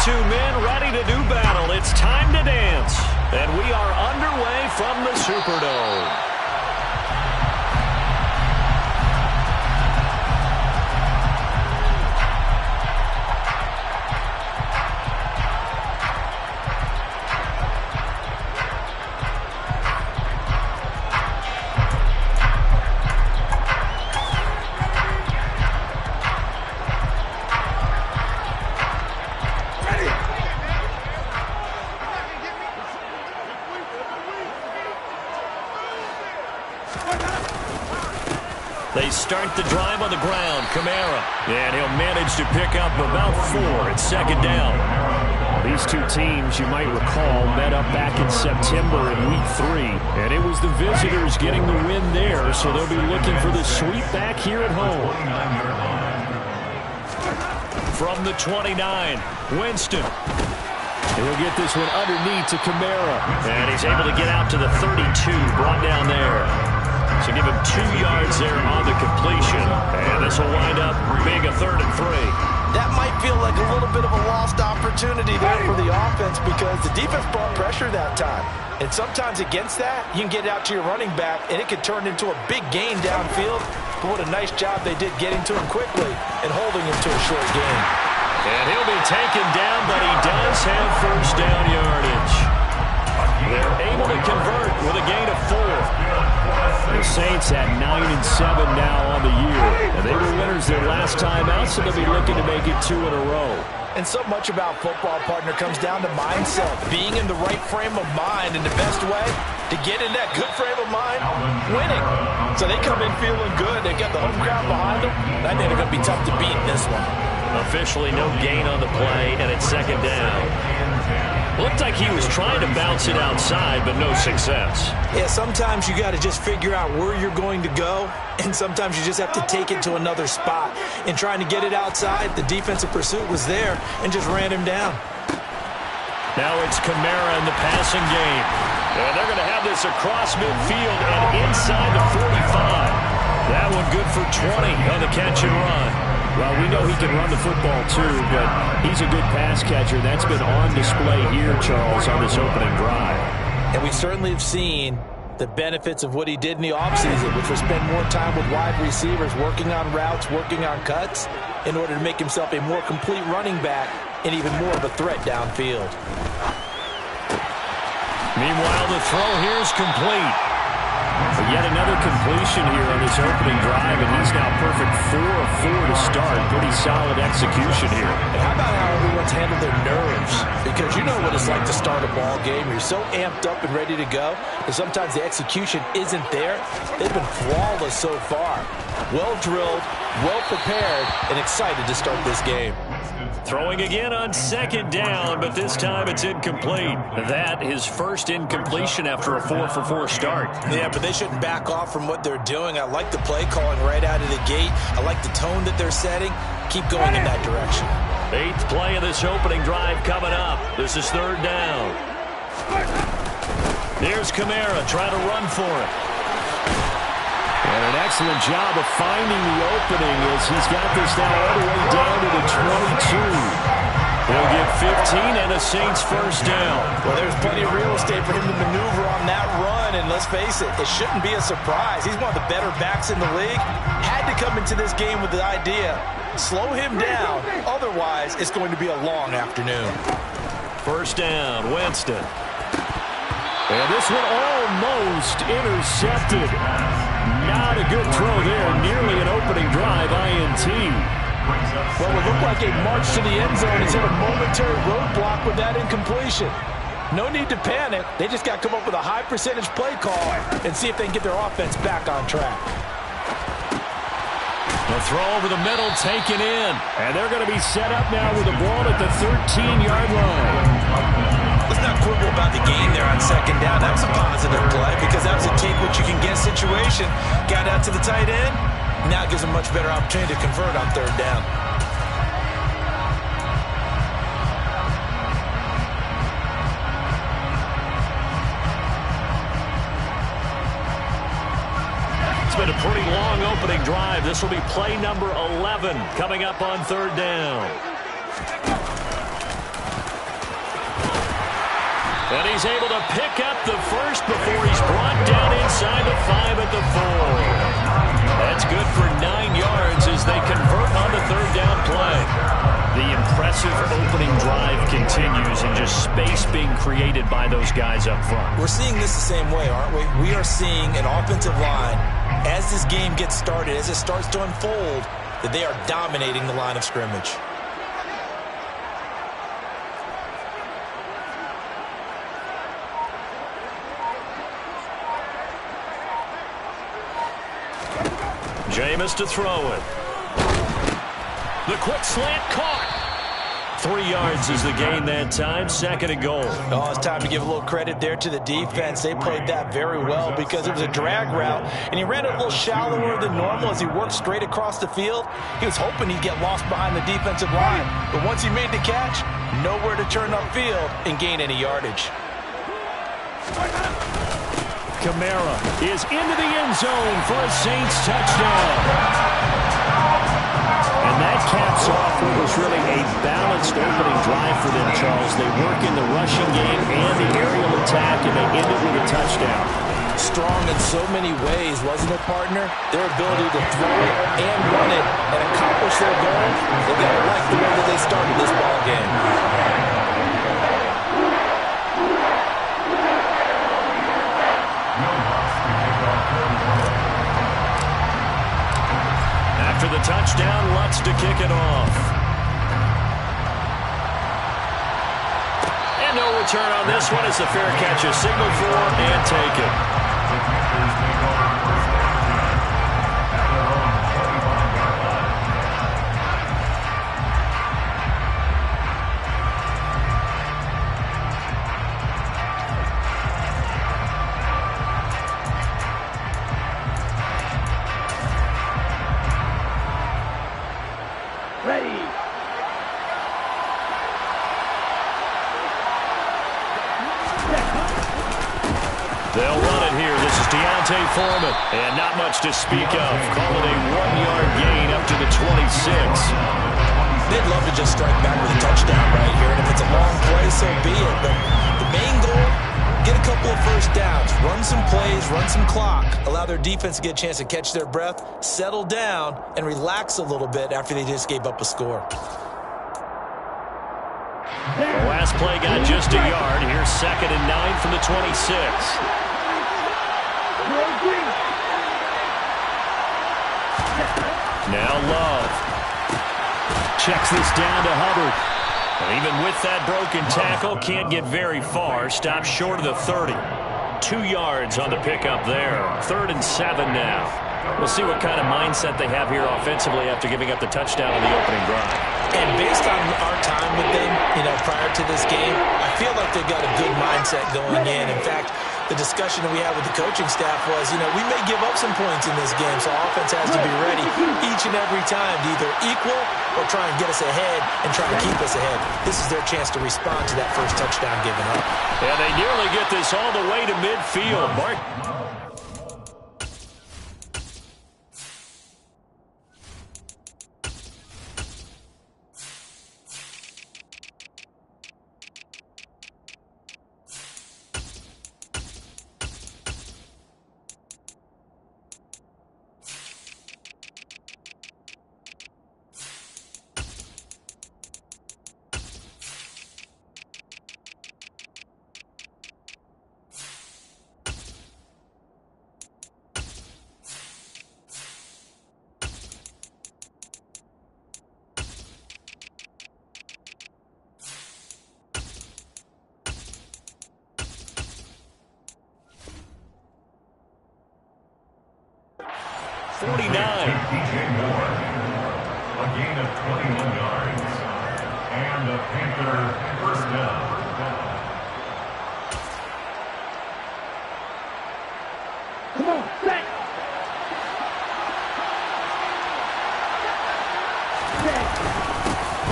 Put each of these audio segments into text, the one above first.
22 men ready to do battle. It's time to dance. And we are underway from the Superdome. They start the drive on the ground. Kamara. And he'll manage to pick up about 4 at second down. These two teams, you might recall, met up back in September in Week 3. And it was the visitors getting the win there, so they'll be looking for the sweep back here at home. From the 29, Winston. He'll get this one underneath to Kamara. And he's able to get out to the 32, brought down there. So give him 2 yards there on the completion. And this will wind up being a 3rd and 3. That might feel like a little bit of a lost opportunity there for the offense because the defense brought pressure that time. And sometimes against that, you can get out to your running back, and it can turn into a big gain downfield. But what a nice job they did getting to him quickly and holding him to a short gain. And he'll be taken down, but he does have first down yardage. They're able to convert with a gain of 4. The Saints at 9-7 now on the year. And they were winners their last time out, so they'll be looking to make it 2 in a row. And so much about football, partner, comes down to mindset. Being in the right frame of mind, and the best way to get in that good frame of mind, winning. So they come in feeling good. They got the home crowd behind them. I think they're going to be tough to beat in this one. Officially no gain on the play, and it's second down. Looked like he was trying to bounce it outside, but no success. Yeah, sometimes you got to just figure out where you're going to go, and sometimes you just have to take it to another spot. In trying to get it outside, the defensive pursuit was there and just ran him down. Now it's Kamara in the passing game. And they're going to have this across midfield and inside the 45. That one good for 20 on the catch and run. Well, we know he can run the football too, but he's a good pass catcher. That's been on display here, Charles, on this opening drive. And we certainly have seen the benefits of what he did in the offseason, which was spend more time with wide receivers, working on routes, working on cuts, in order to make himself a more complete running back and even more of a threat downfield. Meanwhile, the throw here is complete. But yet another completion here on this opening drive, and he's now perfect 4 of 4 to start. Pretty solid execution here. And how about how everyone's handled their nerves? Because you know what it's like to start a ball game. You're so amped up and ready to go, and sometimes the execution isn't there. They've been flawless so far. Well drilled, well prepared, and excited to start this game. Throwing again on second down, but this time it's incomplete. That is first incompletion after a 4-for-4 start. Yeah, but they shouldn't back off from what they're doing. I like the play calling right out of the gate. I like the tone that they're setting. Keep going in that direction. 8th play of this opening drive coming up. This is 3rd down. There's Kamara trying to run for it. And an excellent job of finding the opening as he's got this now all the way down to the 22. He'll get 15 and a Saints first down. Well, there's plenty of real estate for him to maneuver on that run, and let's face it, it shouldn't be a surprise. He's one of the better backs in the league. Had to come into this game with the idea, slow him down, otherwise it's going to be a long afternoon. First down, Winston. And this one almost intercepted. Not a good throw there. Nearly an opening drive, INT. Well, it looked like a march to the end zone. He's hit a momentary roadblock with that incompletion. No need to panic. They just got to come up with a high percentage play call and see if they can get their offense back on track. The throw over the middle taken in. And they're going to be set up now with the ball at the 13-yard line. Let's not quibble about the gain there on second down. That was a positive play because that was a take-what-you-can-get situation. Got out to the tight end. Now it gives them much better opportunity to convert on 3rd down. It's been a pretty long opening drive. This will be play number 11 coming up on 3rd down. And he's able to pick up the first before he's brought down inside the 5 at the 4. That's good for 9 yards as they convert on the third down play. The impressive opening drive continues and just space being created by those guys up front. We're seeing this the same way, aren't we? We are seeing an offensive line, as this game gets started, as it starts to unfold, that they are dominating the line of scrimmage. Jameis to throw it. The quick slant caught. 3 yards is the gain that time. 2nd and goal. Oh, it's time to give a little credit there to the defense. They played that very well because it was a drag route, and he ran it a little shallower than normal as he worked straight across the field. He was hoping he'd get lost behind the defensive line, but once he made the catch, nowhere to turn upfield and gain any yardage. Kamara is into the end zone for a Saints touchdown. And that caps off what was really a balanced opening drive for them, Charles. They work in the rushing game and the aerial attack, and they end it with a touchdown. Strong in so many ways, wasn't it, partner? Their ability to throw it and run it and accomplish their goal, they got to like the way that they started this ball game. After the touchdown, Lutz to kick it off. And no return on this one as the fair catch is signaled for and taken. Foreman, and not much to speak of. Call it a 1-yard gain up to the 26. They'd love to just strike back with a touchdown right here, and if it's a long play, so be it. But the main goal, get a couple of first downs, run some plays, run some clock, allow their defense to get a chance to catch their breath, settle down, and relax a little bit after they just gave up a score. The last play got just a yard. Here's 2nd and 9 from the 26. Now Love checks this down to Hubbard. And even with that broken tackle, can't get very far. Stops short of the 30. 2 yards on the pickup there. 3rd and 7 now. We'll see what kind of mindset they have here offensively after giving up the touchdown on the opening drive. And based on our time with them, prior to this game, I feel like they've got a good mindset going in. In fact, the discussion that we had with the coaching staff was, we may give up some points in this game, so offense has to be ready each and every time to either equal or try and get us ahead and try to keep us ahead. This is their chance to respond to that first touchdown given up. And they nearly get this all the way to midfield. Mark. A gain of 21 yards. And the Panther first down. Come on, set.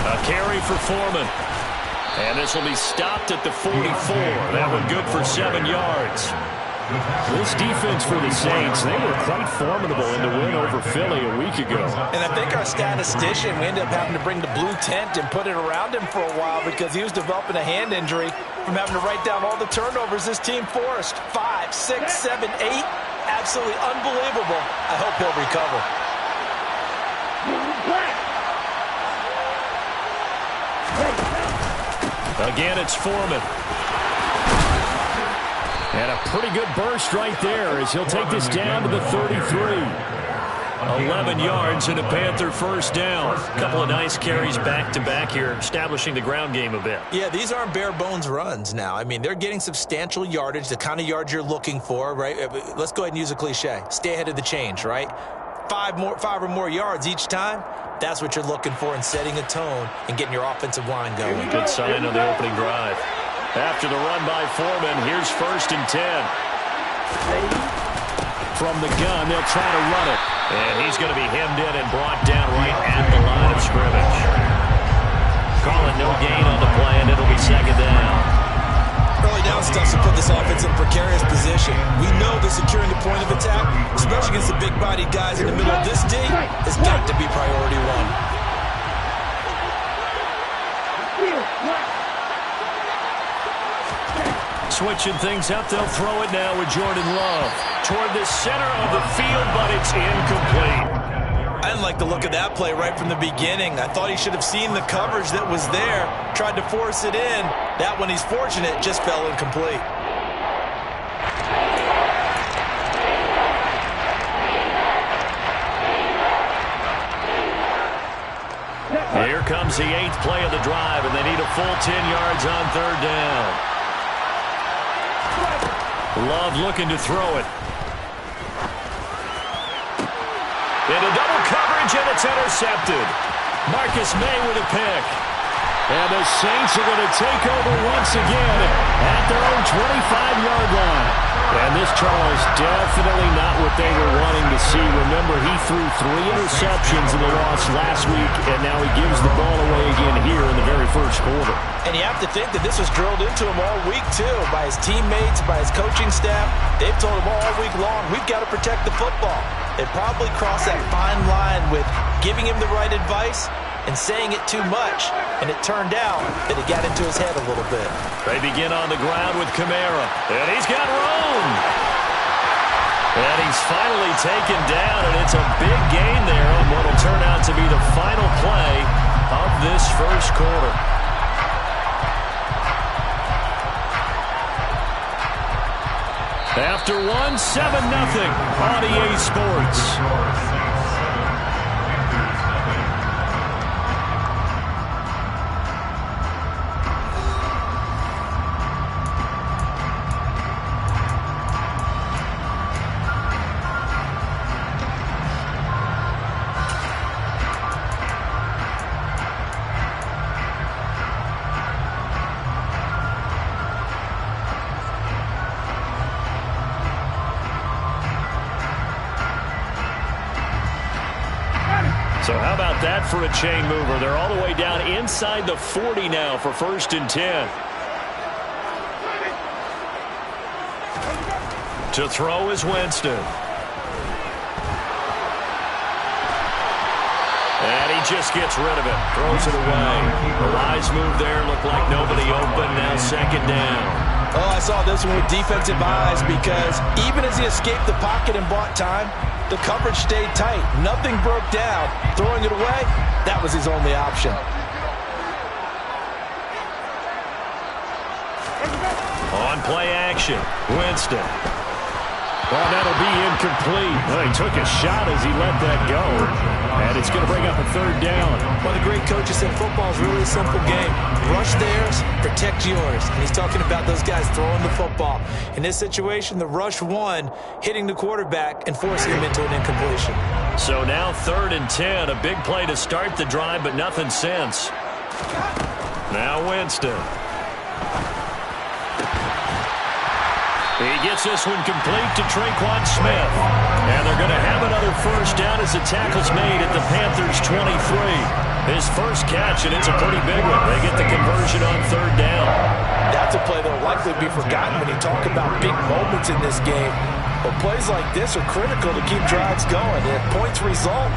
A carry for Foreman. And this will be stopped at the 44. That one good for 7 yards. This defense for the Saints, they were quite formidable in the win over Philly a week ago. And I think our statistician, we ended up having to bring the blue tent and put it around him for a while because he was developing a hand injury from having to write down all the turnovers this team forced. 5, 6, 7, 8. Absolutely unbelievable. I hope he'll recover. Again, it's Foreman. And a pretty good burst right there as he'll take this down to the 33. 11 yards and a Panther first down. A couple of nice carries back-to-back here, establishing the ground game a bit. Yeah, these aren't bare-bones runs now. I mean, they're getting substantial yardage, the kind of yards you're looking for, right? Let's go ahead and use a cliche. Stay ahead of the change, right? 5 or more yards each time. That's what you're looking for in setting a tone and getting your offensive line going. Good sign on the opening drive. After the run by Foreman, here's 1st and 10. From the gun, they'll try to run it. And he's going to be hemmed in and brought down right at the line of scrimmage. Calling no gain on the play, and it'll be 2nd down. Early down stuff to put this offense in a precarious position. We know that securing the point of attack, especially against the big-bodied guys in the middle of this D, has got to be priority 1. Switching things up, they'll throw it now with Jordan Love. Toward the center of the field, but it's incomplete. I didn't like the look of that play right from the beginning. I thought he should have seen the coverage that was there, tried to force it in. That one, he's fortunate, just fell incomplete. Here comes the 8th play of the drive, and they need a full 10 yards on 3rd down. Love looking to throw it. Into double coverage, and it's intercepted. Marcus May with a pick. And the Saints are going to take over once again at their own 25-yard line. And this, Charles, definitely not what they were wanting to see. Remember, he threw 3 interceptions in the loss last week, and now he gives the ball away again here in the very first quarter. And you have to think that this was drilled into him all week, too, by his teammates, by his coaching staff. They've told him all week long, we've got to protect the football. They probably crossed that fine line with giving him the right advice and saying it too much, and it turned out that it got into his head a little bit. They begin on the ground with Kamara, and he's got room. And he's finally taken down, and it's a big gain there on what will turn out to be the final play of this first quarter. After 1, 7-0 on EA Sports. So how about that for a chain mover? They're all the way down inside the 40 now for 1st and 10. To throw is Winston. And he just gets rid of it. Throws it away. The wise move there. Looked like nobody open. Now 2nd down. Oh, I saw this one with defensive eyes because even as he escaped the pocket and bought time, the coverage stayed tight. Nothing broke down. Throwing it away, that was his only option. On play action, Winston. Well, that'll be incomplete. Well, he took a shot as he let that go. And it's going to bring up a 3rd down. One of the great coaches said football is really a simple game. Rush theirs, protect yours. And he's talking about those guys throwing the football. In this situation, the rush won, hitting the quarterback and forcing him into an incompletion. So now 3rd and 10, a big play to start the drive, but nothing since. Now Winston. He gets this one complete to Traquan Smith. And they're going to have another first down as the tackle's made at the Panthers' 23. His first catch, and it's a pretty big one. They get the conversion on third down. That's a play that will likely be forgotten when you talk about big moments in this game. But plays like this are critical to keep drives going. And if points result,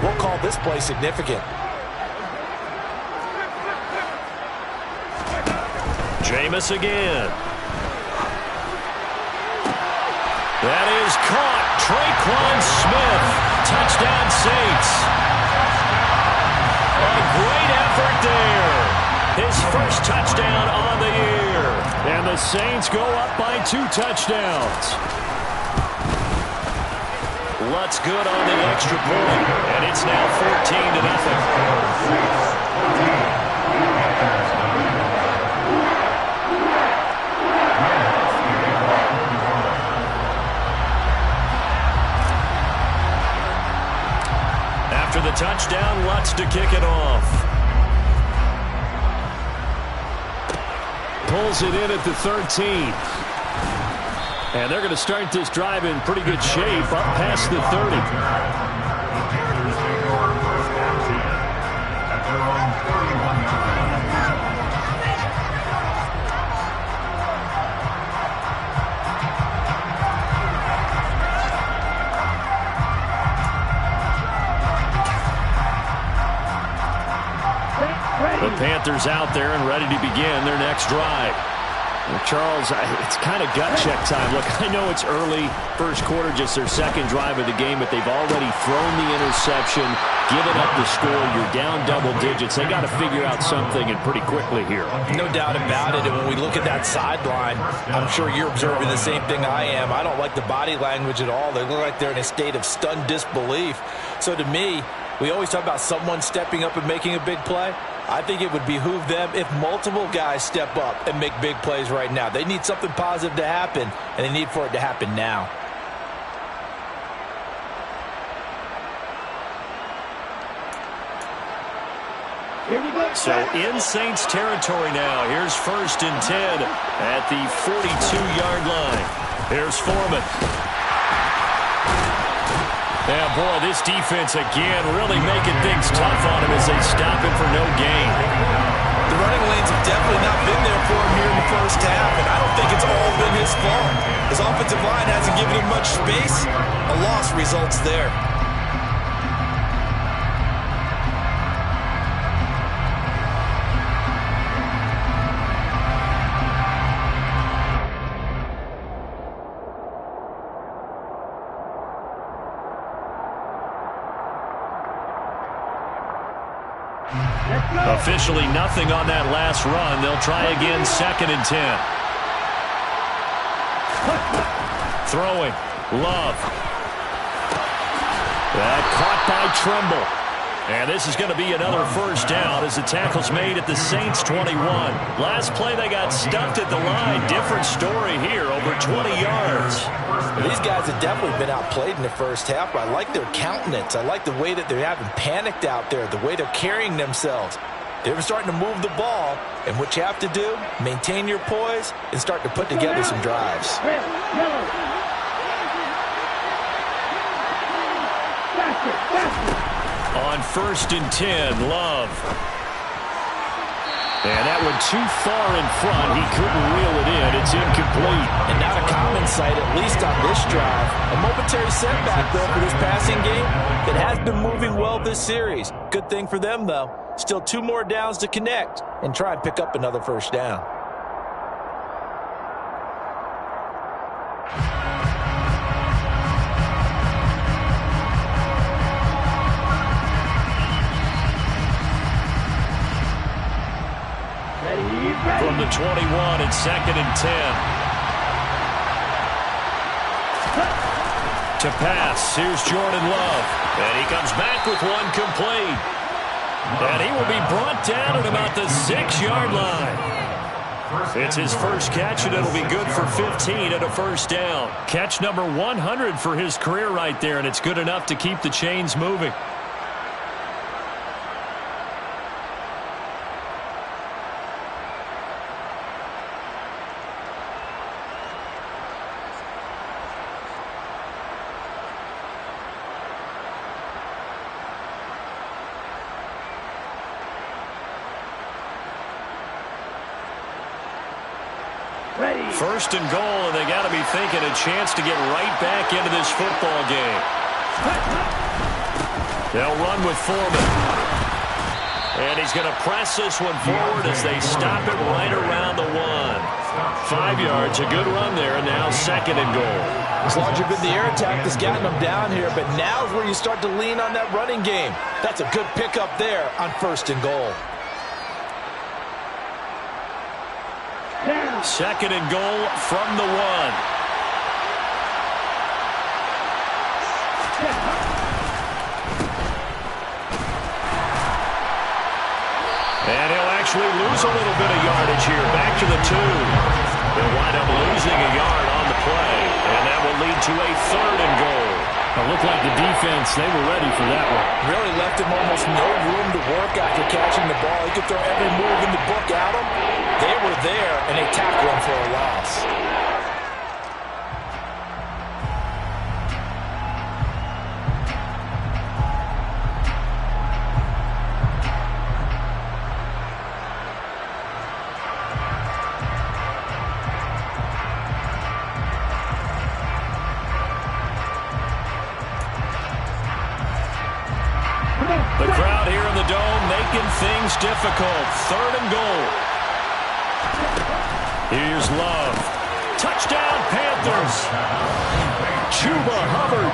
we'll call this play significant. Jameis again. That is caught. Traquan Smith. Touchdown Saints. A great effort there. His first touchdown on the year. And the Saints go up by 2 touchdowns. Lutz good on the extra point. And it's now 14-0. After the touchdown, Lutz to kick it off. Pulls it in at the 13. And they're going to start this drive in pretty good shape up past the 30. The Panthers out there and ready to begin their next drive. Well, Charles, it's kind of gut check time. Look, I know it's early, first quarter, just their second drive of the game, but they've already thrown the interception, given up the score. You're down double digits. They got to figure out something, and pretty quickly here. No doubt about it. And when we look at that sideline, I'm sure you're observing the same thing I am. I don't like the body language at all. They look like they're in a state of stunned disbelief. So to me, we always talk about someone stepping up and making a big play. I think it would behoove them if multiple guys step up and make big plays right now. They need something positive to happen, and they need for it to happen now. So in Saints territory now. Here's 1st and 10 at the 42-yard line. Here's Foreman. Yeah, boy, this defense again really making things tough on him as they stop him for no gain. The running lanes have definitely not been there for him here in the first half, and I don't think it's all been his fault. His offensive line hasn't given him much space. A loss results there. Officially nothing on that last run. They'll try again, 2nd and 10. Throwing. Love. That caught by Trimble. And this is going to be another first down as the tackle's made at the Saints 21. Last play they got stuffed at the line. Different story here, over 20 yards. These guys have definitely been outplayed in the first half, but I like their countenance. I like the way that they're having panicked out there, the way they're carrying themselves. They're starting to move the ball, and what you have to do, maintain your poise and start to put together some drives. On 1st and 10, Love. And that one too far in front. He couldn't reel it in. It's incomplete. And not a common sight, at least on this drive. A momentary setback, though, for this passing game that has been moving well this series. Good thing for them, though. Still 2 more downs to connect and try and pick up another first down. From the 21, it's 2nd and 10. To pass, here's Jordan Love. And he comes back with one complete. And he will be brought down at about the 6-yard line. It's his first catch, and it'll be good for 15 and a first down. Catch number 100 for his career right there, and it's good enough to keep the chains moving. First and goal, and they got to be thinking a chance to get right back into this football game. They'll run with Foreman. And he's going to press this one forward as they stop it right around the 1. 5 yards, a good run there, and now second and goal. It's largely been the air attack that's gotten them down here, but now is where you start to lean on that running game. That's a good pickup there on first and goal. Second and goal from the 1. And he'll actually lose a little bit of yardage here. Back to the 2. They'll wind up losing a yard on the play, and that will lead to a third and goal. It looked like the defense, they were ready for that one. Really left him almost no room to work after catching the ball. He could throw every move in the book at him. They were there, and they tackled him for a loss. The crowd here in the Dome making things difficult. Third and goal. Here's Love. Touchdown, Panthers. Chuba Hubbard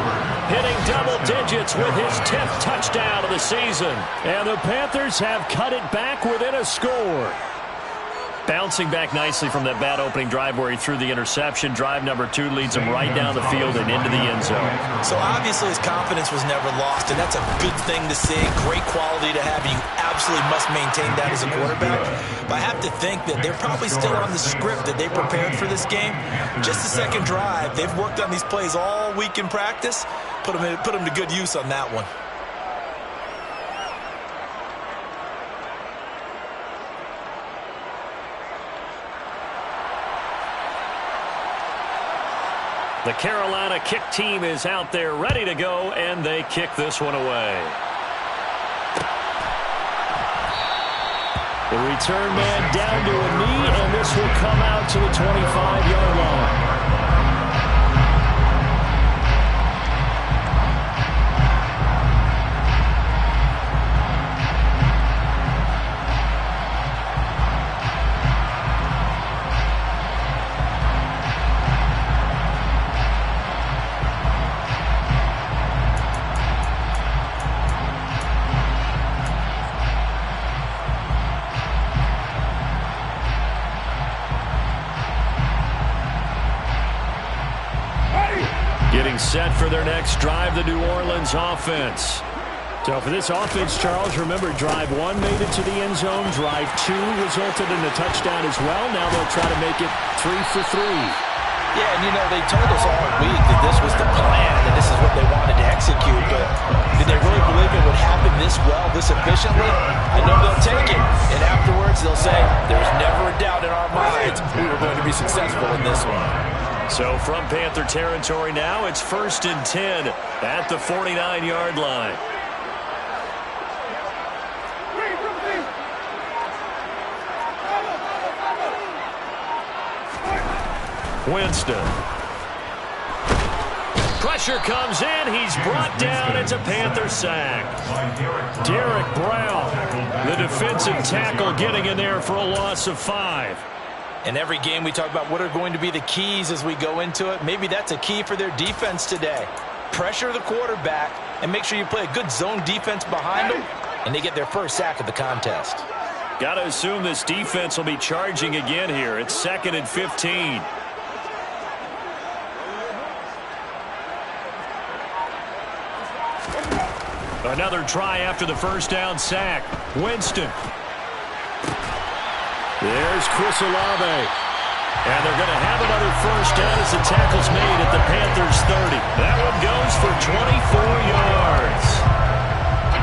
hitting double digits with his 10th touchdown of the season. And the Panthers have cut it back within a score. Bouncing back nicely from that bad opening drive where he threw the interception. Drive number 2 leads him right down the field and into the end zone. So obviously his confidence was never lost, and that's a good thing to see. Great quality to have. You absolutely must maintain that as a quarterback. But I have to think that they're probably still on the script that they prepared for this game. Just the second drive. They've worked on these plays all week in practice. Put them to good use on that one. The Carolina kick team is out there ready to go, and they kick this one away. The return man down to a knee, and this will come out to the 25-yard line. Getting set for their next drive, the New Orleans offense. So for this offense, Charles, remember drive 1 made it to the end zone. Drive 2 resulted in a touchdown as well. Now they'll try to make it 3 for 3. Yeah, and you know, they told us all week that this was the plan, that this is what they wanted to execute, but did they really believe it would happen this well, this efficiently? I know they'll take it, and afterwards they'll say, there's never a doubt in our minds we were going to be successful in this one. So from Panther territory now, it's 1st and 10 at the 49-yard line. Winston. Pressure comes in. He's brought down. It's a Panther sack. Derek Brown, the defensive tackle, getting in there for a loss of 5. In every game we talk about what are going to be the keys as we go into it. Maybe that's a key for their defense today. Pressure the quarterback and make sure you play a good zone defense behind them, and they get their first sack of the contest. Got to assume this defense will be charging again here. It's 2nd and 15. Another try after the first down sack. Winston. There's Chris Olave. And they're going to have another first down as the tackle's made at the Panthers' 30. That one goes for 24 yards.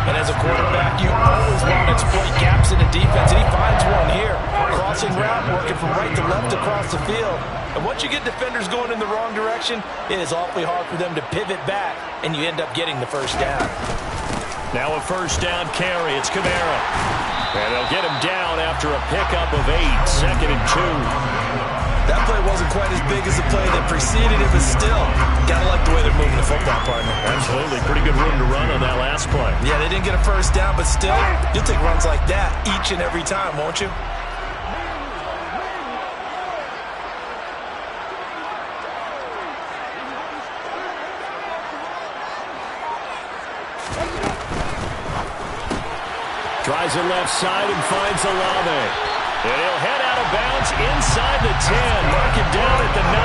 And as a quarterback, you always want to exploit gaps in the defense, and he finds one here. Crossing route, working from right to left across the field. And once you get defenders going in the wrong direction, it is awfully hard for them to pivot back, and you end up getting the first down. Now a first down carry. It's Kamara. And they'll get him down after a pickup of 8. 2nd and 2. That play wasn't quite as big as the play that preceded it, but still, gotta like the way they're moving the football, partner. Absolutely. Pretty good room to run on that last play. Yeah, they didn't get a first down, but still, you'll take runs like that each and every time, won't you? Tries it left side and finds Olave. And he'll head out of bounds inside the 10. Mark it down at the 9.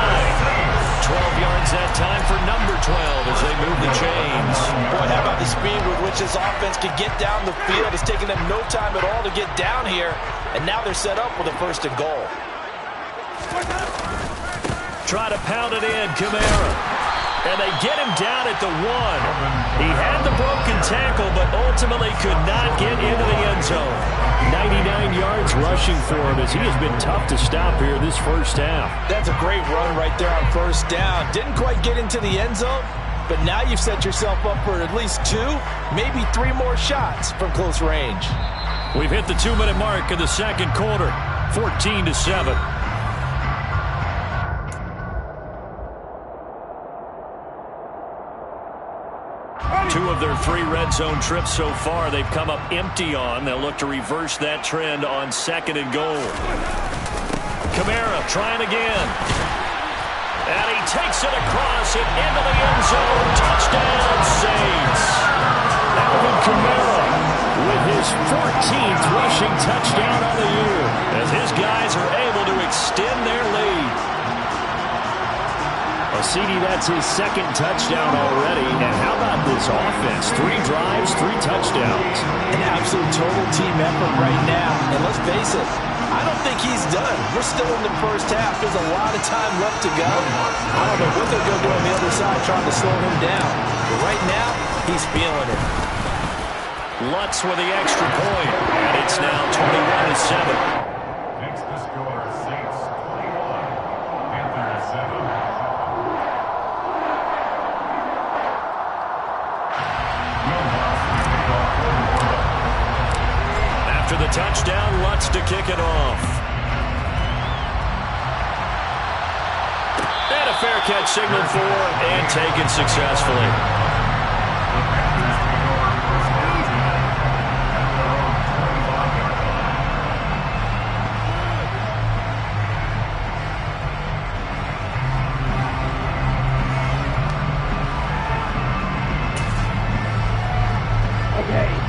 12 yards that time for number 12 as they move the chains. Boy, how about the speed with which this offense can get down the field? It's taken them no time at all to get down here. And now they're set up with a 1st and goal. Try to pound it in, Kamara. And they get him down at the 1. He had the broken tackle, but ultimately could not get into the end zone. 99 yards rushing for him as he has been tough to stop here this first half. That's a great run right there on 1st down. Didn't quite get into the end zone, but now you've set yourself up for at least 2, maybe 3 more shots from close range. We've hit the 2-minute mark in the second quarter, 14-7. Two of their 3 red zone trips so far they've come up empty on. They'll look to reverse that trend on 2nd and goal. Kamara trying again. And he takes it across and into the end zone. Touchdown, Saints. Alvin Kamara with his 14th rushing touchdown on the year as his guys are able to extend their lead. CD, that's his 2nd touchdown already. And how about this offense? 3 drives, 3 touchdowns. An absolute total team effort right now. And let's face it, I don't think he's done. We're still in the first half. There's a lot of time left to go. I don't know what they're going to do on the other side trying to slow him down. But right now, he's feeling it. Lutz with the extra point. And it's now 21-7. Next to score, Saints 21, Panthers 7. After the touchdown, Lutz to kick it off. And a fair catch signaled for and taken successfully.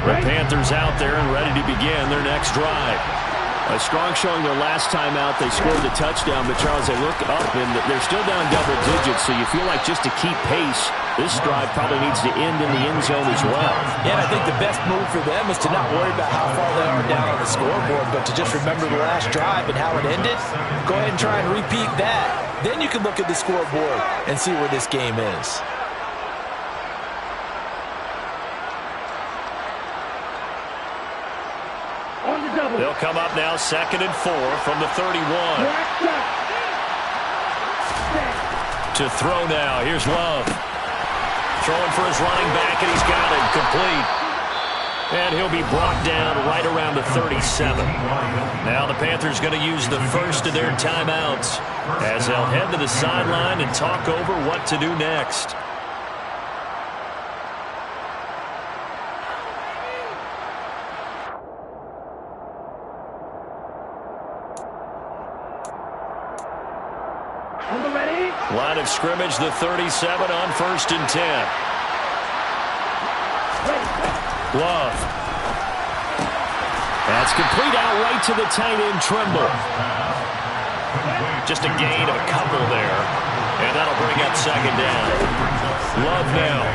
The Panthers out there and ready to begin their next drive. A strong showing their last time out. They scored the touchdown, but Charles, they look up and they're still down double digits, so you feel like just to keep pace, this drive probably needs to end in the end zone as well. Yeah, I think the best move for them is to not worry about how far they are down on the scoreboard, but to just remember the last drive and how it ended. Go ahead and try and repeat that. Then you can look at the scoreboard and see where this game is. They'll come up now 2nd and 4 from the 31. To throw now. Here's Love. Throwing for his running back, and he's got it complete. And he'll be brought down right around the 37. Now the Panthers going to use the first of their timeouts as they'll head to the sideline and talk over what to do next. Line of scrimmage, the 37 on 1st and 10. Love. That's complete out right to the tight end, Trimble. Just a gain of a couple there. And that'll bring up 2nd down. Love now.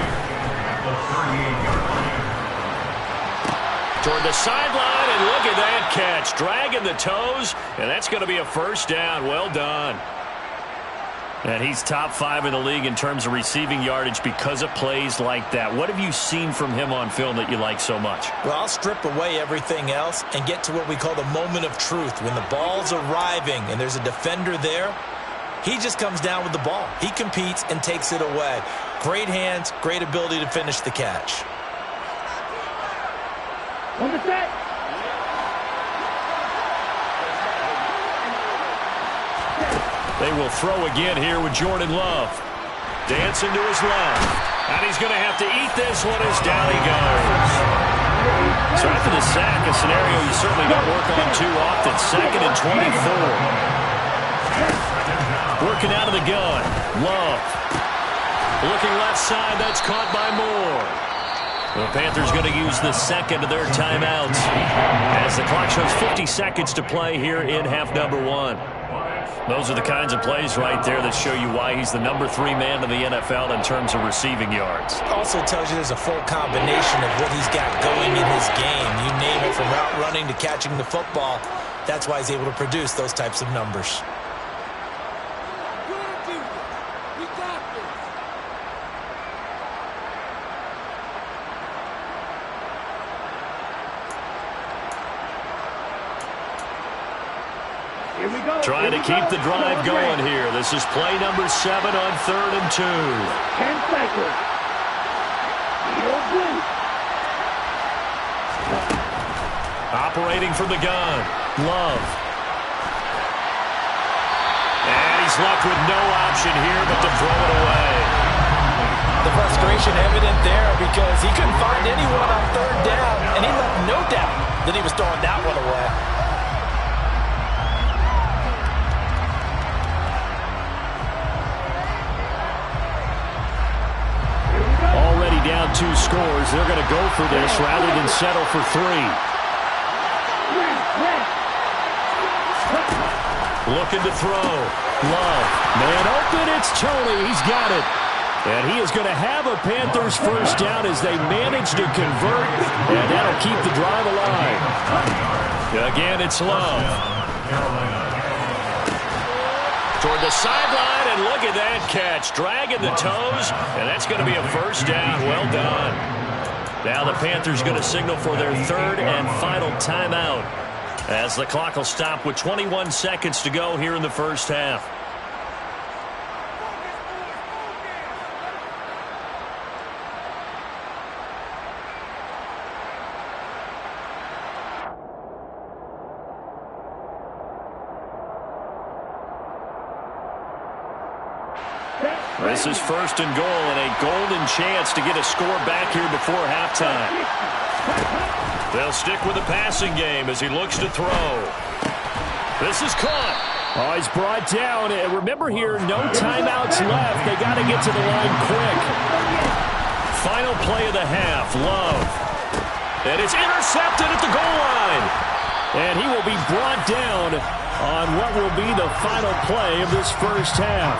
Toward the sideline, and look at that catch. Dragging the toes, and that's going to be a 1st down. Well done. And he's top 5 in the league in terms of receiving yardage because of plays like that. What have you seen from him on film that you like so much? Well, I'll strip away everything else and get to what we call the moment of truth. When the ball's arriving and there's a defender there, he just comes down with the ball. He competes and takes it away. Great hands, great ability to finish the catch. On the set. They will throw again here with Jordan Love. Dancing to his left. And he's going to have to eat this one as down he goes. So after the sack, a scenario you certainly don't work on too often. 2nd and 24. Working out of the gun. Love. Looking left side. That's caught by Moore. The Panthers going to use the second of their timeouts as the clock shows 50 seconds to play here in half number 1. Those are the kinds of plays right there that show you why he's the number 3 man in the NFL in terms of receiving yards. Also tells you there's a full combination of what he's got going in his game. You name it, from route running to catching the football. That's why he's able to produce those types of numbers. Trying to keep the drive going here. This is play number 7 on 3rd and 2. 10 seconds. Operating from the gun. Love. And he's left with no option here but to throw it away. The frustration evident there because he couldn't find anyone on 3rd down, and he left no doubt that he was throwing that one away. Already down 2 scores. They're going to go for this rather than settle for 3. Looking to throw. Love. Man open. It's Tony. He's got it. And he is going to have a Panthers first down as they manage to convert. And that'll keep the drive alive. Again, it's Love. Toward the sideline, and look at that catch. Dragging the toes, and that's going to be a first down. Well done. Now the Panthers going to signal for their 3rd and final timeout as the clock will stop with 21 seconds to go here in the first half. This is 1st and goal and a golden chance to get a score back here before halftime. They'll stick with the passing game as he looks to throw. This is caught. Oh, he's brought down. And remember here, no timeouts left. They got to get to the line quick. Final play of the half. Love. And it's intercepted at the goal line. And he will be brought down on what will be the final play of this first half.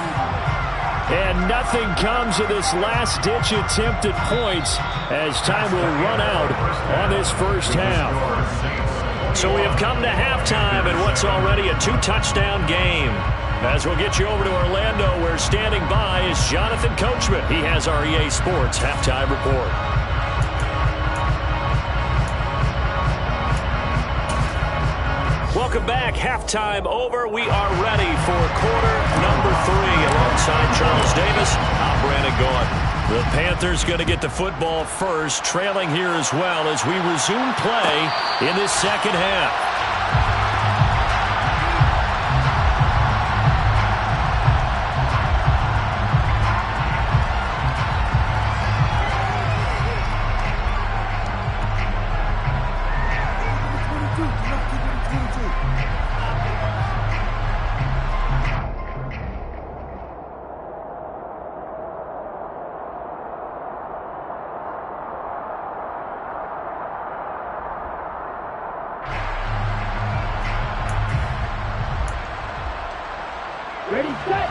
And nothing comes of this last-ditch attempt at points as time will run out on this first half. So we have come to halftime in what's already a 2-touchdown game. As we'll get you over to Orlando, where standing by is Jonathan Coachman. He has our EA Sports Halftime Report. Welcome back. Halftime over. We are ready for quarter number 3. Alongside Charles Davis, I'm Brandon Gaudin. The Panthers going to get the football first, trailing here as well as we resume play in this second half.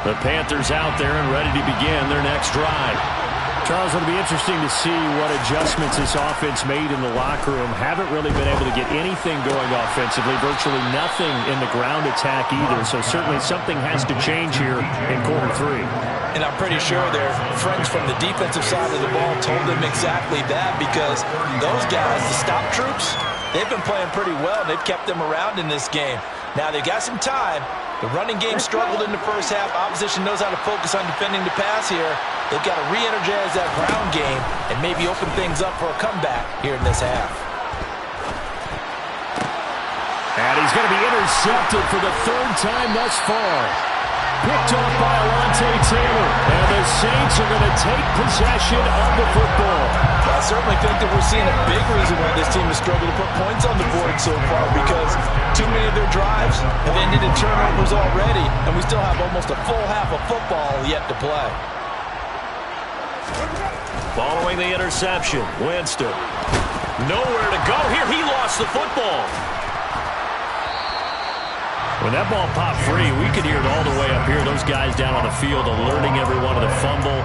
The Panthers out there and ready to begin their next drive. Charles, it'll be interesting to see what adjustments this offense made in the locker room. Haven't really been able to get anything going offensively, virtually nothing in the ground attack either. So certainly something has to change here in quarter 3. And I'm pretty sure their friends from the defensive side of the ball told them exactly that, because those guys, the stop troops, they've been playing pretty well, and they've kept them around in this game. Now they've got some time. The running game struggled in the first half. Opposition knows how to focus on defending the pass here. They've got to re-energize that ground game and maybe open things up for a comeback here in this half. And he's going to be intercepted for the 3rd time thus far. picked off by Alontae Taylor. And the Saints are going to take possession of the football. I certainly think that we're seeing a big reason why this team has struggled to put points on the board so far, because too many of their drives have ended in turnovers already, and we still have almost a full half of football yet to play. Following the interception, Winston. Nowhere to go here. He lost the football. When that ball popped free, we could hear it all the way up here. Those guys down on the field alerting everyone of the fumble.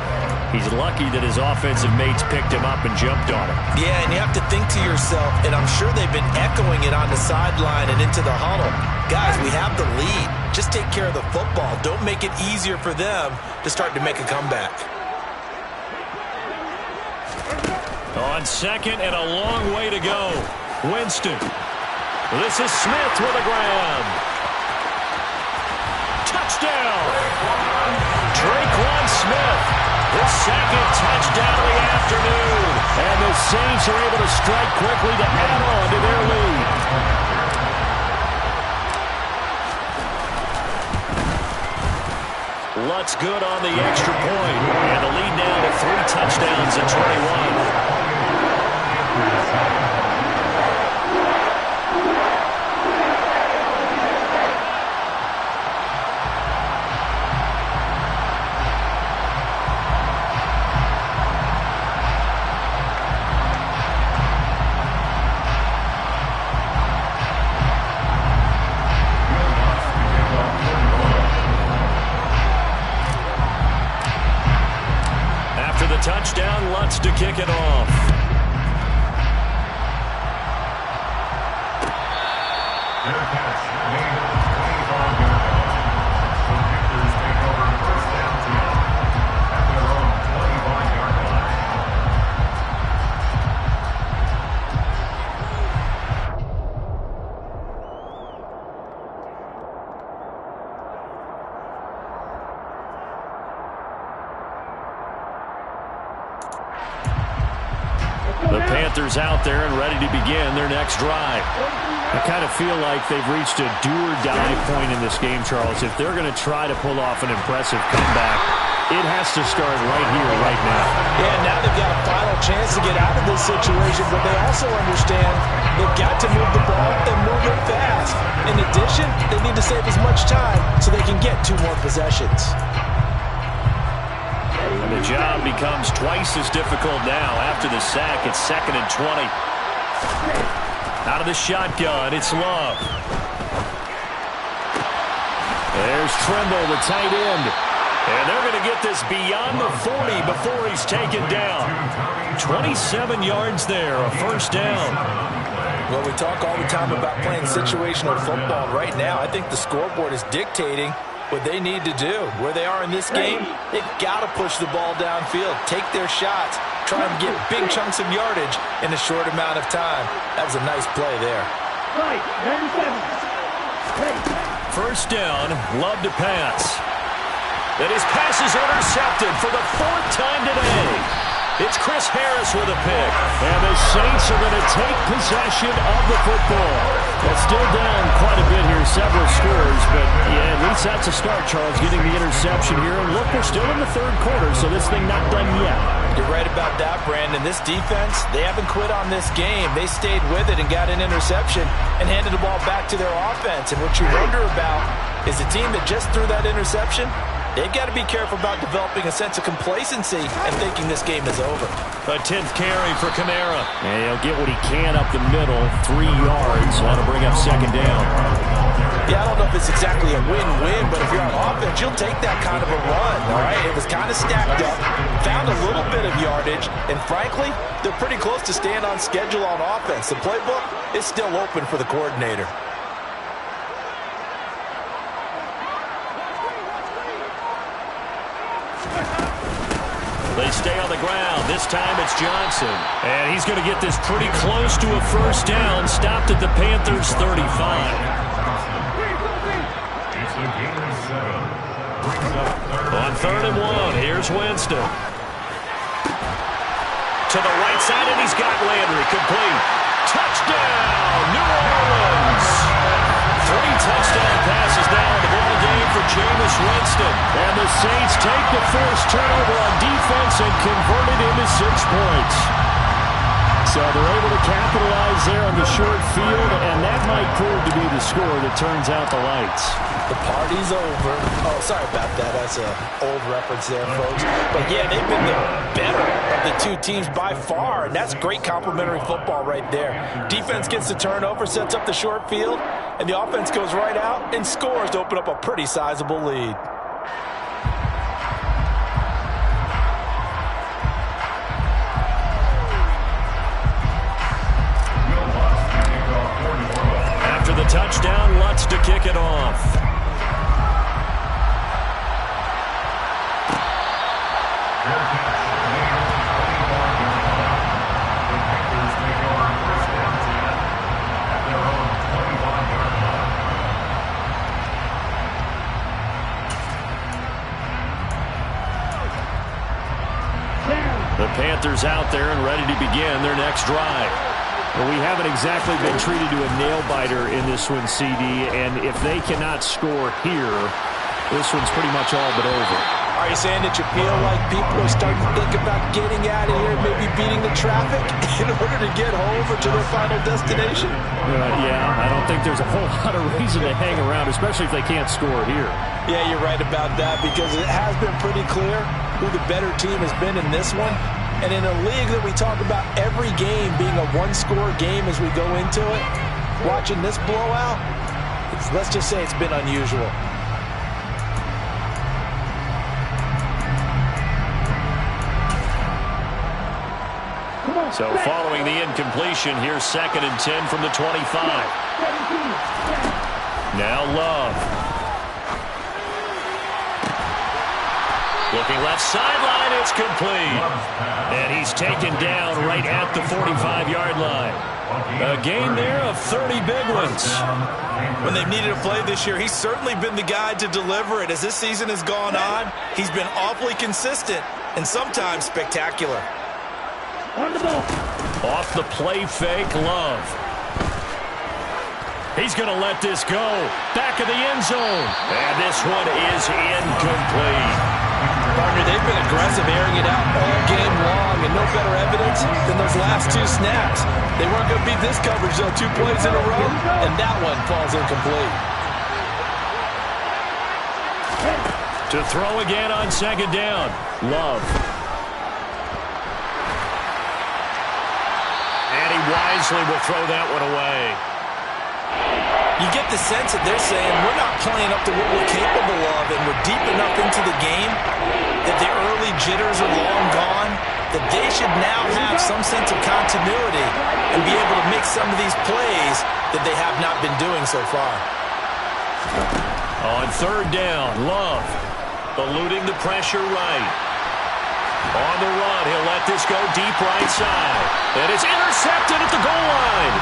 He's lucky that his offensive mates picked him up and jumped on him. Yeah, and you have to think to yourself, and I'm sure they've been echoing it on the sideline and into the huddle. Guys, we have the lead. Just take care of the football. Don't make it easier for them to start to make a comeback. On second and a long way to go. Winston. This is Smith with a grab. Touchdown. T221 Smith. His second touchdown of the afternoon. And the Saints are able to strike quickly to add on to their lead. Lutz good on the extra point. And the lead now to 3 touchdowns at 21. Touchdown, Lutz to kick it off. Their catch made at the 25-yard line. The Panthers take over first down at their own 25-yard line. The Panthers out there and ready to begin their next drive. I kind of feel like they've reached a do-or-die point in this game, Charles. If they're going to try to pull off an impressive comeback, it has to start right here, right now. Yeah, now they've got a final chance to get out of this situation, but they also understand they've got to move the ball and move it fast. In addition, they need to save as much time so they can get 2 more possessions. And the job becomes twice as difficult now after the sack. It's 2nd and 20. Out of the shotgun, it's Love. There's Trimble, the tight end. And they're going to get this beyond the 40 before he's taken down. 27 yards there, a first down. Well, we talk all the time about playing situational football. Right now, I think the scoreboard is dictating what they need to do. Where they are in this game, they've got to push the ball downfield, take their shots, try and get big chunks of yardage in a short amount of time. That was a nice play there. First down, Love to pass. And his pass is intercepted for the 4th time today. It's Chris Harris with a pick. And the Saints are going to take possession of the football. That's still down quite a bit here, several scores. But, yeah, at least that's a start, Charles, getting the interception here. And look, we're still in the 3rd quarter, so this thing not done yet. You're right about that, Brandon. This defense, they haven't quit on this game. They stayed with it and got an interception and handed the ball back to their offense. And what you wonder about is the team that just threw that interception, they've got to be careful about developing a sense of complacency and thinking this game is over. A 10th carry for Kamara. And he'll get what he can up the middle, 3 yards. That'll bring up 2nd down. Yeah, I don't know if it's exactly a win-win, but if you're on offense, you'll take that kind of a run, all right? It was kind of stacked up, found a little bit of yardage, and frankly, they're pretty close to staying on schedule on offense. The playbook is still open for the coordinator. They stay on the ground. This time it's Johnson. And he's going to get this pretty close to a first down. Stopped at the Panthers' 35. It's a gain of 7. Brings up 3rd. On 3rd and 1, here's Winston. To the right side, and he's got Landry. Complete. Touchdown, New Orleans. 3 touchdown passes now in the ball game for Jameis Winston. it. And the Saints take the forced turnover on defense and convert it into 6 points. So they're able to capitalize there on the short field, and that might prove to be the score that turns out the lights. The party's over. Oh, sorry about that. That's an old reference there, folks. But, yeah, they've been the better of the two teams by far, and that's great complementary football right there. Defense gets the turnover, sets up the short field, and the offense goes right out and scores to open up a pretty sizable lead. After the touchdown, Lutz to kick it off. The Panthers out there and ready to begin their next drive. Well, we haven't exactly been treated to a nail-biter in this one, CD, and if they cannot score here, this one's pretty much all but over. Are you saying that you feel like people are starting to think about getting out of here, maybe beating the traffic in order to get home or to their final destination? Yeah, I don't think there's a whole lot of reason to hang around, especially if they can't score here. Yeah, you're right about that, because it has been pretty clear who the better team has been in this one. And in a league that we talk about every game being a one-score game as we go into it, watching this blowout, let's just say it's been unusual. So following the incompletion, here's 2nd and 10 from the 25. Now Love. Looking left sideline, it's complete. And he's taken down right at the 45-yard line. A gain there of 30 big ones. When they've needed a play this year, he's certainly been the guy to deliver it. As this season has gone on, he's been awfully consistent and sometimes spectacular. Off the play fake, Love. He's going to let this go. Back of the end zone. And this one is incomplete. Partner, they've been aggressive, airing it out all game long, and no better evidence than those last 2 snaps. They weren't going to beat this coverage, though. 2 plays in a row, and that one falls incomplete. To throw again on 2nd down. Love. And he wisely will throw that one away. You get the sense that they're saying we're not playing up to what we're capable of, and we're deep enough into the game that the early jitters are long gone, that they should now have some sense of continuity and be able to make some of these plays that they have not been doing so far. On 3rd down, Love eluding the pressure right. On the run, he'll let this go deep right side. And it's intercepted at the goal line.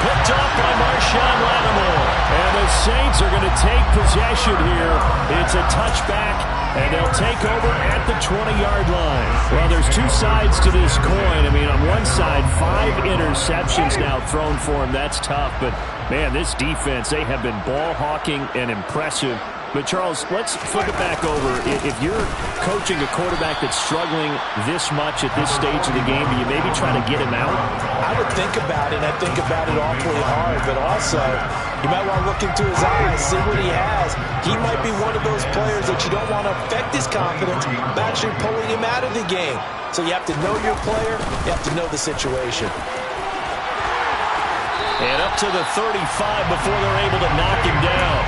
Picked up by Marshawn Lattimore. And the Saints are going to take possession here. It's a touchback, and they'll take over at the 20-yard line. Well, there's 2 sides to this coin. I mean, on one side, 5 interceptions now thrown for him. That's tough. But, man, this defense, they have been ball hawking and impressive. But, Charles, let's flip it back over. If you're coaching a quarterback that's struggling this much at this stage of the game, do you maybe try to get him out? I would think about it, and I think about it awfully hard. But also, you might want to look into his eyes, see what he has. He might be one of those players that you don't want to affect his confidence by actually pulling him out of the game. So you have to know your player. You have to know the situation. And up to the 35 before they're able to knock him down.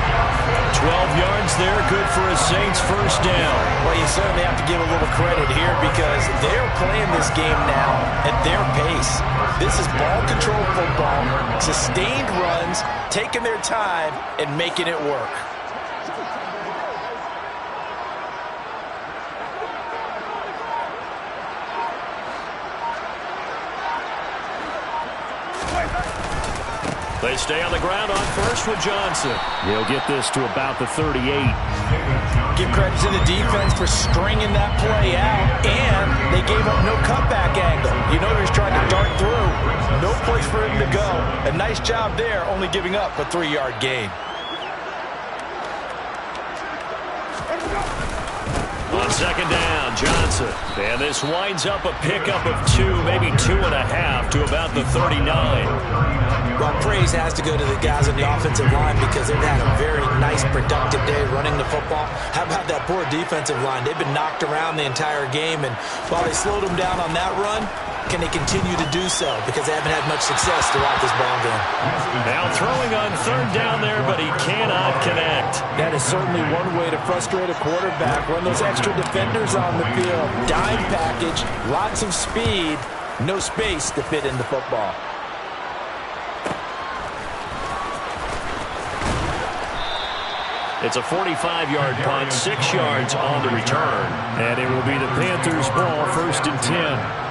12 yards there, good for a Saints first down. Well, you certainly have to give a little credit here because they're playing this game now at their pace. This is ball control football, sustained runs, taking their time, and making it work. They stay on the ground on first with Johnson. He'll get this to about the 38. Give credit to the defense for stringing that play out, and they gave up no cutback angle. You know he's trying to dart through. No place for him to go. A nice job there, only giving up a 3-yard gain. On second down, Johnson. And this winds up a pickup of 2, maybe 2.5 to about the 39. Well, praise has to go to the guys on the offensive line because they've had a very nice, productive day running the football. How about that poor defensive line? They've been knocked around the entire game, and while they slowed them down on that run, can they continue to do so? Because they haven't had much success throughout this ball game. Now throwing on third down there, but he cannot connect. That is certainly one way to frustrate a quarterback. Run those extra defenders on the field. Dime package, lots of speed, no space to fit in the football. It's a 45-yard punt, 6 yards on the return. And it will be the Panthers' ball, 1st and 10.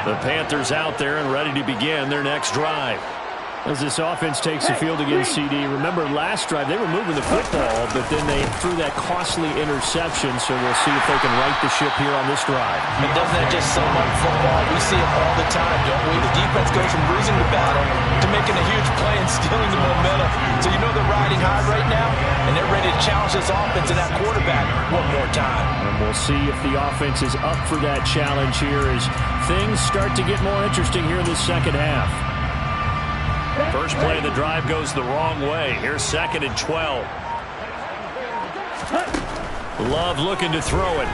The Panthers out there and ready to begin their next drive. As this offense takes the field against CD, remember last drive they were moving the football, but then they threw that costly interception, so we'll see if they can right the ship here on this drive. And doesn't that just sum up football? We see it all the time, don't we? The defense goes from losing the battle to making a huge play and stealing the momentum. So you know they're riding high right now, and they're ready to challenge this offense and that quarterback one more time. And we'll see if the offense is up for that challenge here as things start to get more interesting here in the second half. First play of the drive goes the wrong way. Here's 2nd and 12. Love looking to throw it.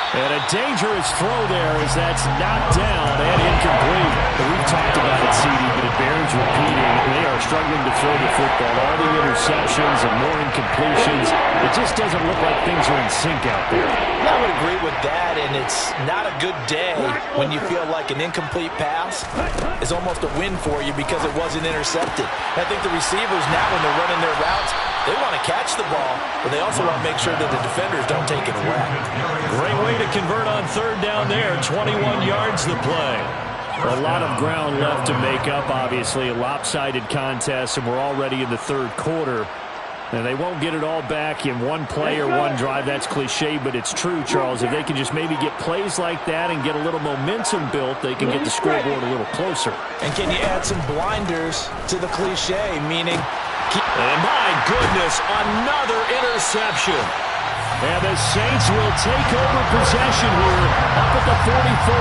And a dangerous throw there as that's knocked down and incomplete. We've talked about it, CD, but it bears repeating. They are struggling to throw the football. All the interceptions and more incompletions. It just doesn't look like things are in sync out there. I would agree with that, and it's not a good day when you feel like an incomplete pass is almost a win for you because it wasn't intercepted. I think the receivers now, when they're running their routes, they want to catch the ball, but they also want to make sure that the defenders don't take it away. Great way to convert on third down there. 21 yards the play. A lot of ground left to make up, obviously. A lopsided contest, and we're already in the third quarter. And they won't get it all back in one play or one drive. That's cliche, but it's true, Charles. If they can just maybe get plays like that and get a little momentum built, they can get the scoreboard a little closer. And can you add some blinders to the cliche, meaning... And my goodness, another interception. And the Saints will take over possession here up at the 44.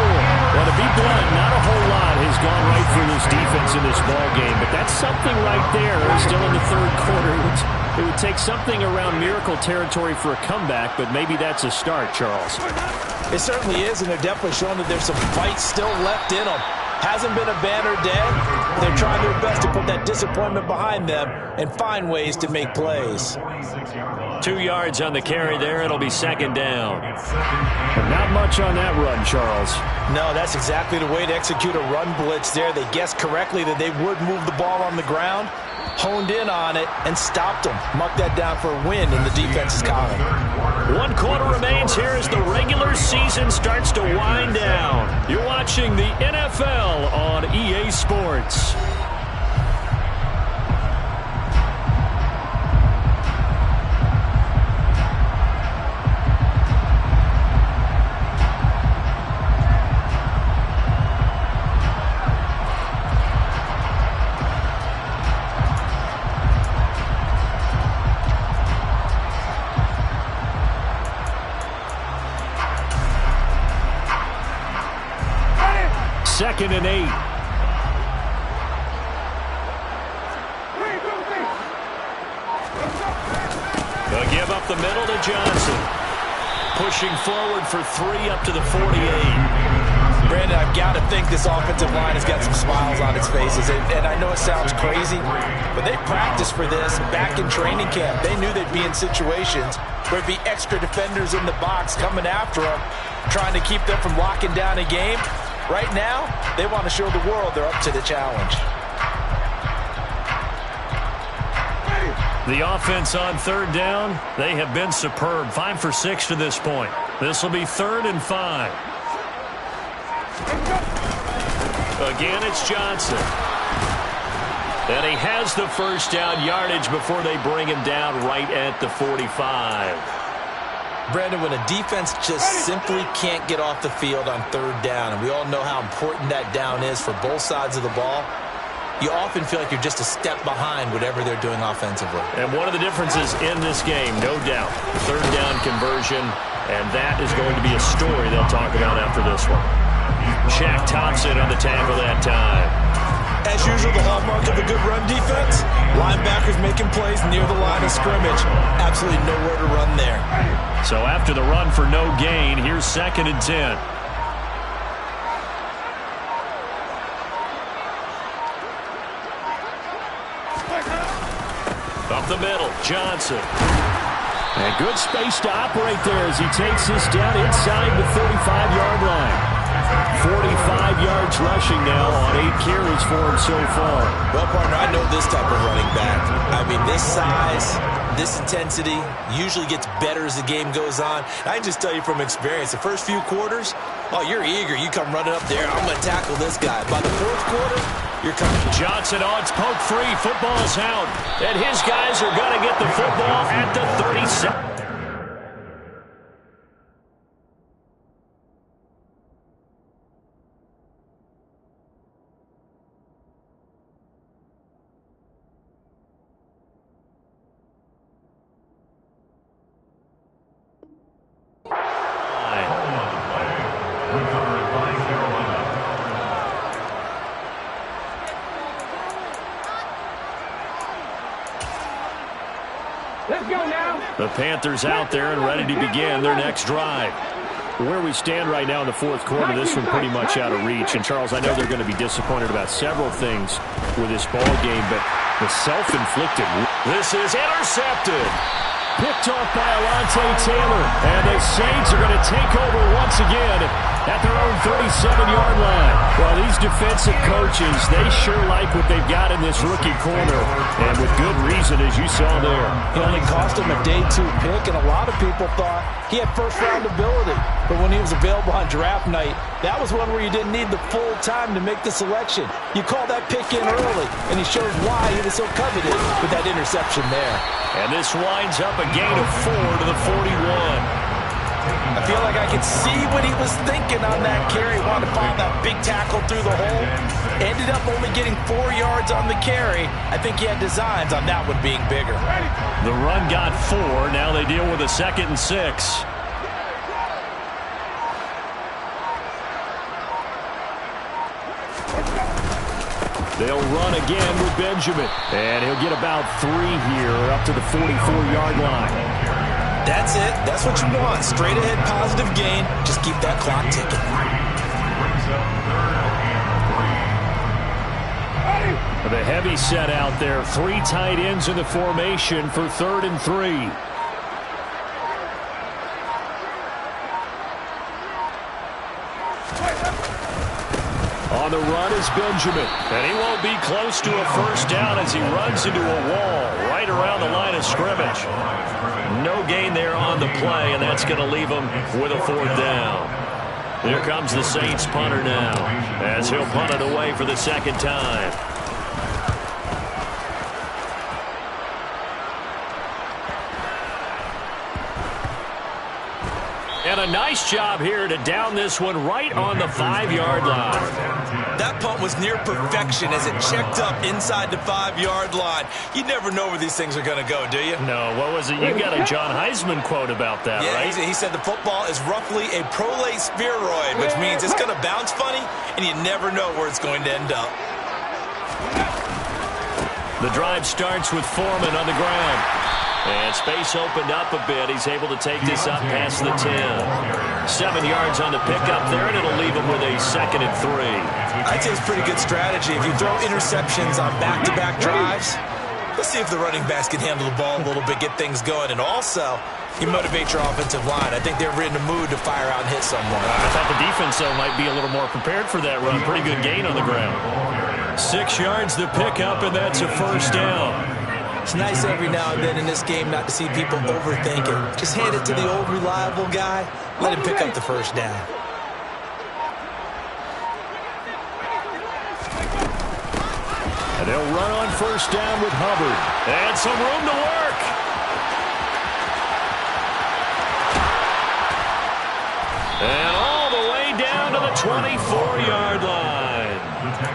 Well, to be blunt, not a whole lot has gone right for this defense in this ball game, but that's something right there. Still in the third quarter. It would take something around miracle territory for a comeback, but maybe that's a start, Charles. It certainly is, and they're definitely showing that there's some fight still left in them. Hasn't been a banner day. They're trying their best to put that disappointment behind them and find ways to make plays. 2 yards on the carry there. It'll be 2nd down. But not much on that run, Charles. No, that's exactly the way to execute a run blitz there. They guessed correctly that they would move the ball on the ground, honed in on it, and stopped them. Marked that down for a win in the defense's column. 1 quarter remains here as the regular season starts to wind down. You're watching the NFL on EA Sports. Second and 8. They'll give up the middle to Johnson. Pushing forward for 3 up to the 48. Brandon, I've got to think this offensive line has got some smiles on its faces. And I know it sounds crazy, but they practiced for this back in training camp. They knew they'd be in situations where there'd be extra defenders in the box coming after them, trying to keep them from locking down a game. Right now, they want to show the world they're up to the challenge. The offense on third down, they have been superb. 5 for 6 to this point. This will be 3rd and 5. Again, it's Johnson. And he has the first down yardage before they bring him down right at the 45. Brandon, when a defense just simply can't get off the field on third down, and we all know how important that down is for both sides of the ball, you often feel like you're just a step behind whatever they're doing offensively. And one of the differences in this game, no doubt, third down conversion, and that is going to be a story they'll talk about after this one. Shaq Thompson on the tackle that time. As usual, the hallmark of a good run defense, linebackers making plays near the line of scrimmage. Absolutely nowhere to run there. So after the run for no gain, here's 2nd and 10. Up the middle, Johnson. And good space to operate there as he takes this down inside the 35-yard line. 45 yards rushing now on 8 carries for him so far. Well, partner, I know this type of running back. I mean, this size, this intensity usually gets better as the game goes on. I can just tell you from experience, the first few quarters, oh, you're eager. You come running up there, I'm going to tackle this guy. By the fourth quarter, you're coming. Johnson on, it's poke free, football's out. And his guys are going to get the football at the 37. Let's go now. The Panthers out there and ready to begin their next drive. Where we stand right now in the fourth quarter, this one pretty much out of reach. And, Charles, I know they're going to be disappointed about several things with this ball game, but the self-inflicted. This is intercepted. Picked off by Alontae Taylor. And the Saints are going to take over once again at their own 37-yard line. Well, these defensive coaches, they sure like what they've got in this rookie corner. And with good reason, as you saw there. He only cost him a day 2 pick, and a lot of people thought he had first-round ability. But when he was available on draft night, that was one where you didn't need the full time to make the selection. You call that pick in early, and he shows why he was so coveted with that interception there. And this winds up a gain of 4 to the 41. I feel like I could see what he was thinking on that carry. Wanted to follow that big tackle through the hole. Ended up only getting 4 yards on the carry. I think he had designs on that one being bigger. The run got 4. Now they deal with a 2nd and 6. They'll run again with Benjamin. And he'll get about 3 here up to the 44-yard line. That's it. That's what you want. Straight ahead positive gain. Just keep that clock ticking. The heavy set out there. 3 tight ends in the formation for 3rd and 3. On the run is Benjamin. And he won't be close to a first down as he runs into a wall right around the line of scrimmage. No gain there on the play, and that's going to leave him with a 4th down. Here comes the Saints punter now as he'll punt it away for the 2nd time. And a nice job here to down this one right on the 5-yard line. That punt was near perfection as it checked up inside the 5-yard line. You never know where these things are going to go, do you? No, what was it? You got a John Heisman quote about that, yeah, right? He said the football is roughly a prolate spheroid, which means it's going to bounce funny, and you never know where it's going to end up. The drive starts with Foreman on the ground. And space opened up a bit. He's able to take this up past the 10. 7 yards on the pickup there, and it'll leave him with a 2nd and 3. I'd say it's pretty good strategy. If you throw interceptions on back-to-back drives, let's see if the running backs can handle the ball a little bit, get things going. And also, you motivate your offensive line. I think they're in the mood to fire out and hit someone. I thought the defense, though, might be a little more prepared for that run. Pretty good gain on the ground. 6 yards the pickup, and that's a first down. It's nice every now and then in this game not to see people overthink it. Just hand it to the old reliable guy. Let him pick up the first down. And they'll run on first down with Hubbard. And some room to work. And all the way down to the 24-yard line.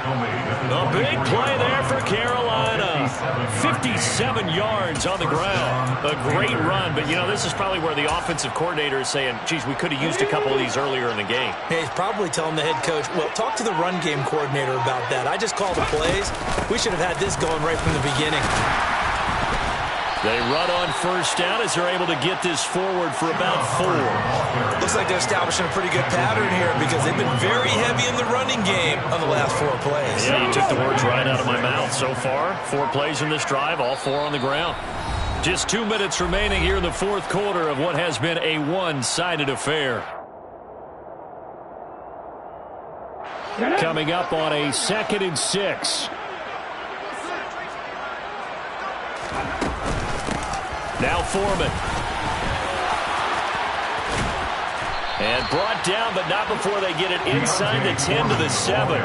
A big play there for Carolina. 57 yards on the ground. A great run, but, you know, this is probably where the offensive coordinator is saying, geez, we could have used a couple of these earlier in the game. Yeah, he's probably telling the head coach, well, talk to the run game coordinator about that. I just called the plays. We should have had this going right from the beginning. They run on first down as they're able to get this forward for about 4. Looks like they're establishing a pretty good pattern here because they've been very heavy in the running game on the last 4 plays. Yeah, you took the words right out of my mouth. So far, 4 plays in this drive, all 4 on the ground. Just 2 minutes remaining here in the fourth quarter of what has been a one-sided affair. Coming up on a 2nd and 6. Now Foreman. And brought down, but not before they get it inside the 10 to the 7.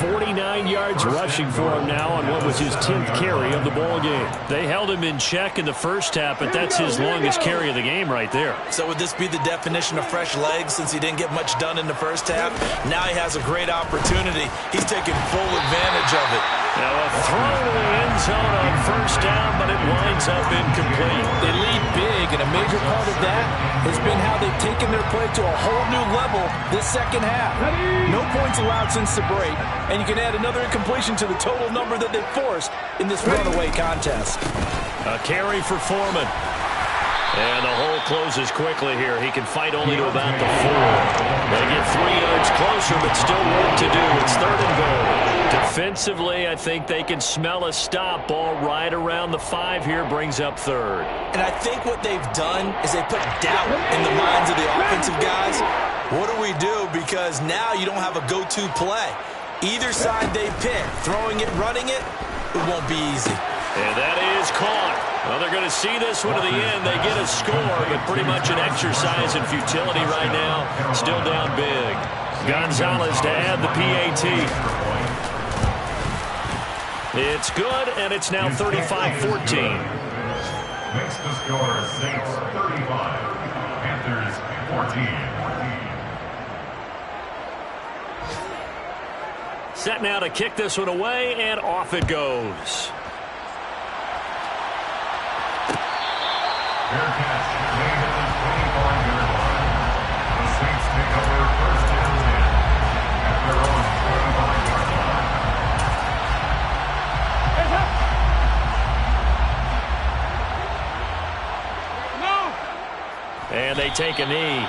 49 yards rushing for him now on what was his 10th carry of the ball game. They held him in check in the first half, but that's his longest carry of the game right there. So would this be the definition of fresh legs since he didn't get much done in the first half? Now he has a great opportunity. He's taking full advantage of it. Now a throw to the end zone on first down, but it winds up incomplete. They lead big, and a major part of that has been how they've taken their play to a whole new level this second half. No points allowed since the break, and you can add another incompletion to the total number that they forced in this runaway contest. A carry for Foreman. And the hole closes quickly here. He can fight only to about the 4. They get 3 yards closer, but still work to do. It's 3rd and goal. Defensively, I think they can smell a stop. Ball right around the 5 here brings up 3rd. And I think what they've done is they put doubt in the minds of the offensive guys. What do we do? Because now you don't have a go-to play. Either side they pick, throwing it, running it, it won't be easy. And that is caught. Well, they're going to see this one to the end. They get a score, but pretty much an exercise in futility right now. Still down big. Gonzalez to add the PAT. It's good, and it's now 35-14. Makes the score Saints 35, Panthers 14. Set now to kick this one away, and off it goes. Fair catch made at the 25-yard line. The Saints take over first and 10 at their own 25-yard line. And they take a knee.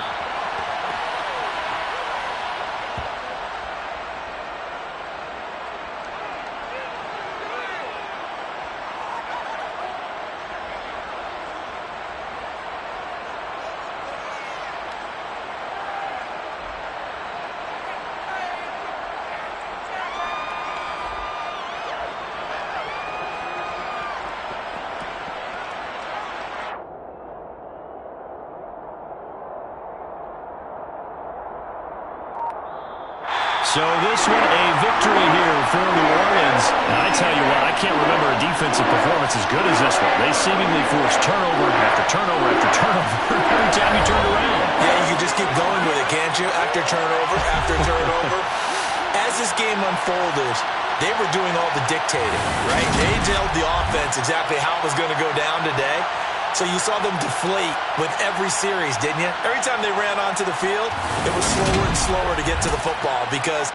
So this one, a victory here for New Orleans. And I tell you what, I can't remember a defensive performance as good as this one. They seemingly forced turnover after turnover after turnover every time you turned around. Yeah, you can just keep going with it, can't you? After turnover. As this game unfolded, they were doing all the dictating, right? They told the offense exactly how it was going to go down today. So you saw them deflate with every series, didn't you? Every time they ran onto the field, it was slower and slower to get to the football because